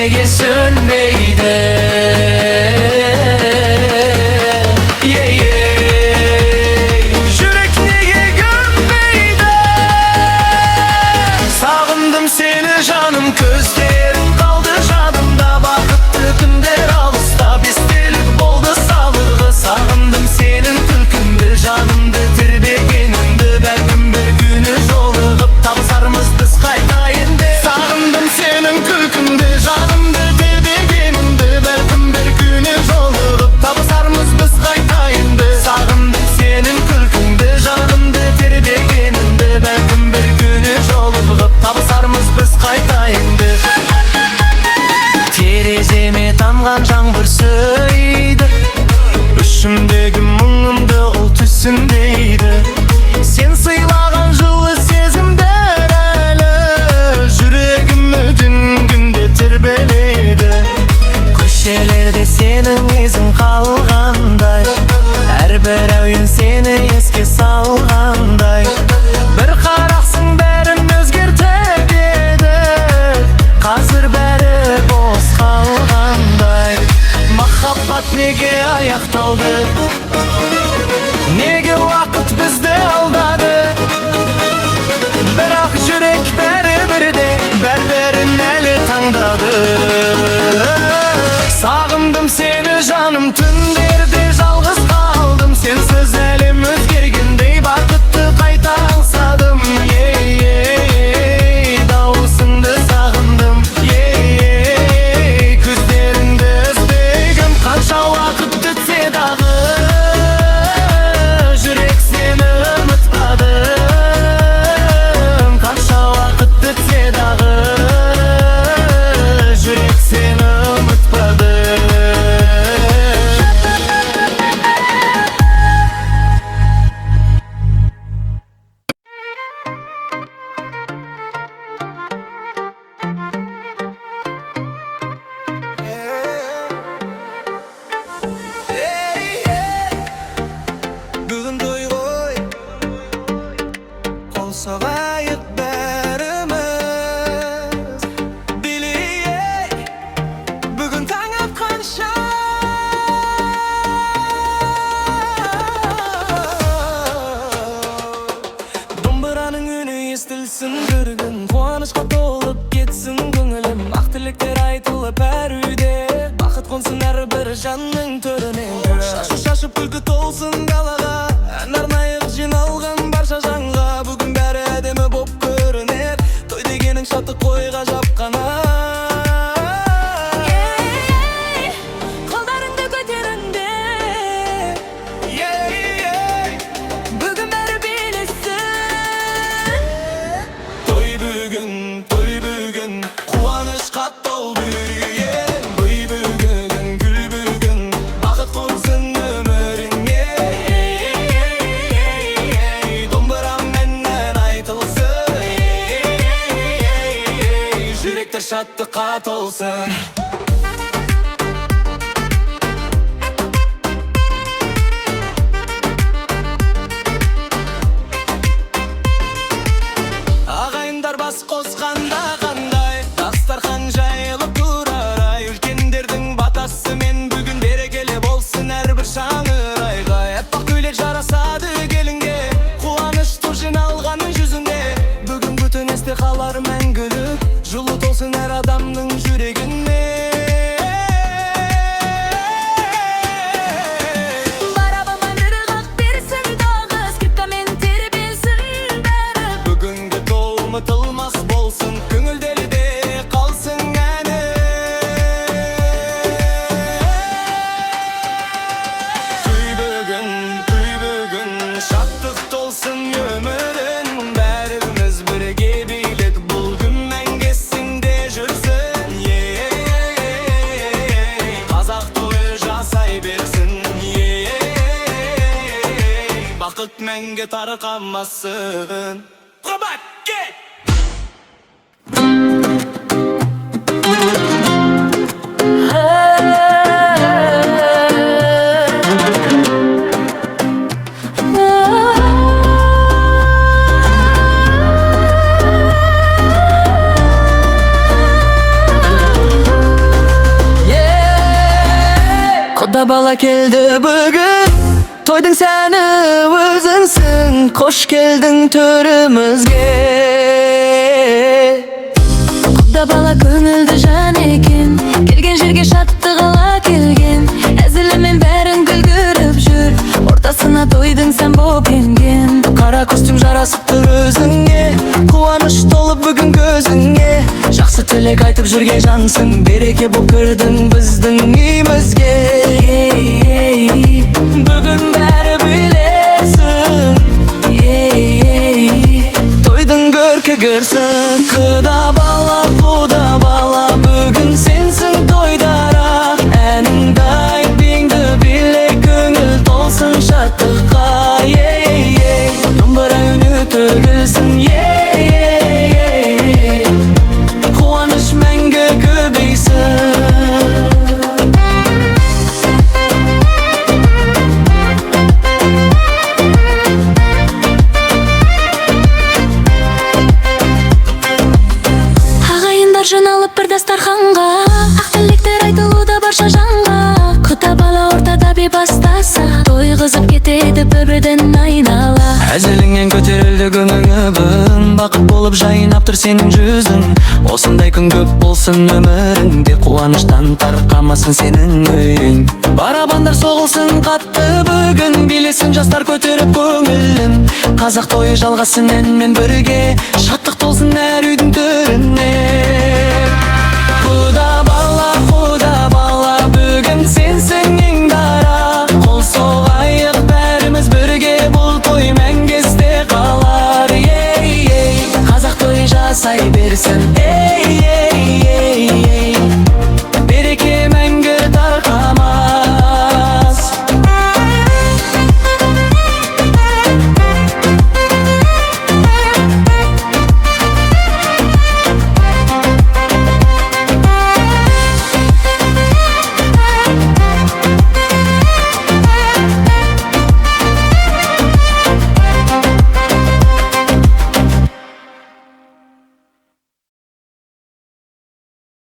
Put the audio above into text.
nege sönmeydi? Yürek nege gömmeydi? Sağındım seni canım, gözlerin kaldı canımda. Bakıttı günler alısta, biz delip oldu sağlığı. Sağındım senin külkündü, canımdı, tirbegenimdi. Belkim bir günü joluğup tabısarımız biz kayta endi. Sağındım senin külkündü, canımdı, tirbegenimdi. Belkim bir günü joluğup tabısarımız biz kayta endi. Sağındım senin külkündü, canımdı, tirbegenimdi. Belkim bir günü joluğup tabısarımız biz kayta endi. Terezeme tamgan жаңбыр сөйді, үшімдегі мұңымды ол түсінбейді. Сен сыйлаған жылы сезімдер әлі жүрегімді түн күнде тербелейді. Көшелерде сенің ізің қалғандай, әрбір әуен сені еске салғандай. Bir қарақсың бәрін өзгертіп еді, қазір бәрі бос қалғандай. Махаббат неге аяқталды? Неге уақыт бізді алдады? Бірақ жүрек бәрібірде бәрберін әлі таңдады. Сағындым сені жаным, түндерде жалғыз қалдым. Сенсіз әлем өзгергендей бақытты қайта аңсадым. Дауысыңды сағындым, көздеріңді іздегім. Қанша уақыт өтсе дағы, жүрек сені ұмытпады. Қанша уақыт өтсе дағы, жүрек сені ұмытпады. Бүгін той ғой, қол соғайық бәріміз. Билейік бүгін таң атқанша. Домбыраның үні естілсін бір күн, қуанышқа толып кетсін көңілім. Ақ тілектер айтылып әр үйде, бақыт қонсын әрбір жанның төрінен. Шашу шашып күлкі толсын далаға, ән арнайық жиналған барша жанға. Бүгін бәрі әдемі боп көрінер, той дегенің шаттық қойға жапқаны. Қолдарыңды көтеріңдер, бүгін бәрі билесін. Той бүгін, қуанышқа толы үйен. Бүй бүгін, гүл бүгін, бақыт қонсын өміріңе. Домбырамен айтылсын, жүректер шаттыққа толсын. Ағайындар бас қосқанда қандай, дастархан жайылып тұрар ай. Үлкендердің батасымен бүгін берекелі болсын әрбір шаңырайға. Әппақ көйлек жарасады келінге, қуаныш тұр жиналғанның жүзінде. Бүгін бүтін есте қалар мәңгілік, жылу толсын әр адамның жүрегіне. Барабан ырғақ берсін дағы, скрипкамен тербелсін бәрі. Бүгінгі той ұмытылмас болсын, көңілдерде қалсын әні. Той бүгін, шаттық толсын өмірін. Бәріміз бірге билет, бұл күн мәңгесінде жүрсін. Қазақ тойы жасай берсін, бақыт мәңгі тарқамасын. Құрбат, кет! Koda bala keldi bugün, toydun seni özünsün. Koş geldin törümüzge. Koda bala gönülді жан екен, келген жерге шаттығыла келген. Әзілімен бәрін күлгіріп жүр, ортасына тойдың сән боп енген. Kara kostüm жарасыптыр өзіңе, қуаныш толып бүгін көзіңе. Жақсы тілек айтып жүрген жансың, береке боп кірдің біздің үйімізге. Бүгін бәрі білесің, тойдың көркі көрсін. Құда бала, бүгін сенсің тойдара. Әніңді айт, беңді биле, көңіл толсын шаттыққа. Домбыра үні төгілсін, қуаныш мәңгі көбейсін. Ағайындар жиналып бір дастарханға, ақ тілектер айтылуда барша жанға. Құда бала ортада бейбастаса, той қызып кетеді бір-бірден айнала. Әзіліңнен көтерілді көңілің, бақыт болып жайнап тұр сенің жүзің. Осындай күн көп болсын өміріңде, қуаныштан тарқамасын сенің үйің. Барабандар соғылсын қатты бүгін, билесін жастар көтеріп көңілін. Қазақ тойы жалғасын әнмен бірге, шаттық толсын әр үйдің төріне. Құда бала, бүгін сенсің ең дара. Қол соғайық бәріміз бірге, бұл той мәңгі есте қалар. Қазақ тойы жасай берсін.